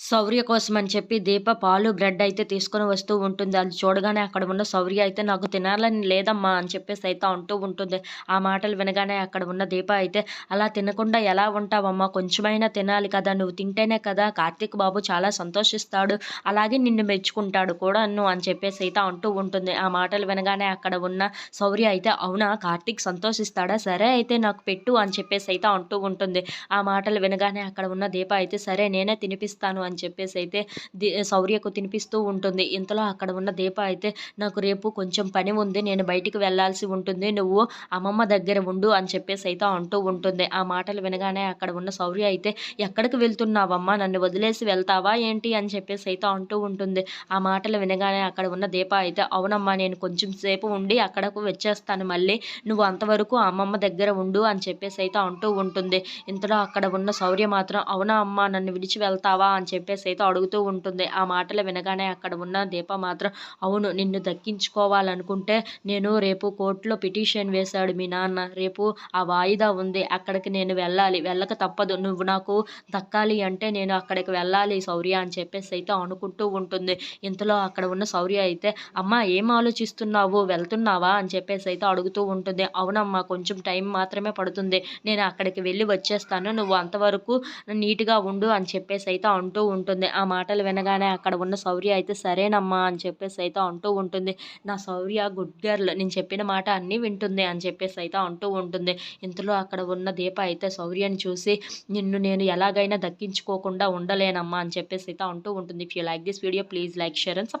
శౌర్య కోసమని చెప్పి దీప పాలు, బ్రెడ్ అయితే తీసుకొని వస్తూ ఉంటుంది. అది చూడగానే అక్కడ ఉన్న శౌర్య అయితే నాకు తినాలని లేదమ్మా అని చెప్పేసి అయితే అంటూ ఉంటుంది. ఆ మాటలు వినగానే అక్కడ ఉన్న దీప అయితే అలా తినకుండా ఎలా ఉంటావమ్మా? కొంచెమైనా తినాలి కదా! నువ్వు తింటేనే కదా కార్తీక్ బాబు చాలా సంతోషిస్తాడు. అలాగే నిన్ను మెచ్చుకుంటాడు కూడాను అని చెప్పేసి అయితే అంటూ ఉంటుంది. ఆ మాటలు వినగానే అక్కడ ఉన్న శౌర్య అయితే అవునా! కార్తీక్ సంతోషిస్తాడా? సరే అయితే నాకు పెట్టు అని చెప్పేసి అయితే అంటూ ఉంటుంది. ఆ మాటలు వినగానే అక్కడ ఉన్న దీప అయితే సరే నేనే తినిపిస్తాను అని చెప్పేసైతే శౌర్యకు తినిపిస్తూ ఉంటుంది. ఇంతలో అక్కడ ఉన్న దీప అయితే నాకు రేపు కొంచెం పని ఉంది. నేను బయటికి వెళ్ళాల్సి ఉంటుంది. నువ్వు అమ్మమ్మ దగ్గర ఉండు అని చెప్పేసైతే అంటూ ఉంటుంది. ఆ మాటలు వినగానే అక్కడ ఉన్న శౌర్య అయితే ఎక్కడికి వెళ్తున్నావమ్మా? నన్ను వదిలేసి వెళ్తావా ఏంటి? అని చెప్పేసైతే అంటూ ఉంటుంది. ఆ మాటలు వినగానే అక్కడ ఉన్న దీప అయితే అవునమ్మా నేను కొంచెం సేపు ఉండి అక్కడకు వచ్చేస్తాను మళ్ళీ. నువ్వు అంతవరకు అమ్మమ్మ దగ్గర ఉండు అని చెప్పేసైతే అంటూ ఉంటుంది. ఇంతలో అక్కడ ఉన్న శౌర్య మాత్రం అవునా అమ్మా నన్ను విడిచి వెళ్తావా అని చెప్పేసైతే అడుగుతూ ఉంటుంది. ఆ మాటలు వినగానే అక్కడ ఉన్న దీప మాత్రం అవును నిన్ను దక్కించుకోవాలనుకుంటే నేను రేపు కోర్టులో పిటిషన్ వేశాడు మీ నాన్న. రేపు ఆ వాయిదా ఉంది. అక్కడికి నేను వెళ్ళాలి. వెళ్ళక తప్పదు. నువ్వు నాకు దక్కాలి అంటే నేను అక్కడికి వెళ్ళాలి శౌర్య అని చెప్పేసైతే అనుకుంటూ ఉంటుంది. ఇంతలో అక్కడ ఉన్న శౌర్య అయితే అమ్మా ఏం ఆలోచిస్తున్నావు? వెళ్తున్నావా? అని చెప్పేసైతే అడుగుతూ ఉంటుంది. అవునమ్మా కొంచెం టైం మాత్రమే పడుతుంది. నేను అక్కడికి వెళ్ళి వచ్చేస్తాను. నువ్వు అంతవరకు నీట్‌గా ఉండు అని చెప్పేసైతే అంటూ ఉంటుంది. ఆ మాటలు వినగానే అక్కడ ఉన్న శౌర్య అయితే సరేనమ్మా అని చెప్పేసైతే అంటూ ఉంటుంది. నా శౌర్య గుడ్ గర్ల్. నేను చెప్పిన మాట అన్నీ వింటుంది అని చెప్పేసైతే అంటూ ఉంటుంది. ఇంతలో అక్కడ ఉన్న దీప అయితే శౌర్యని చూసి నిన్ను నేను ఎలాగైనా దక్కించుకోకుండా ఉండలేనమ్మా అని చెప్పేసైతే అంటూ ఉంటుంది. If you like this video please like, share and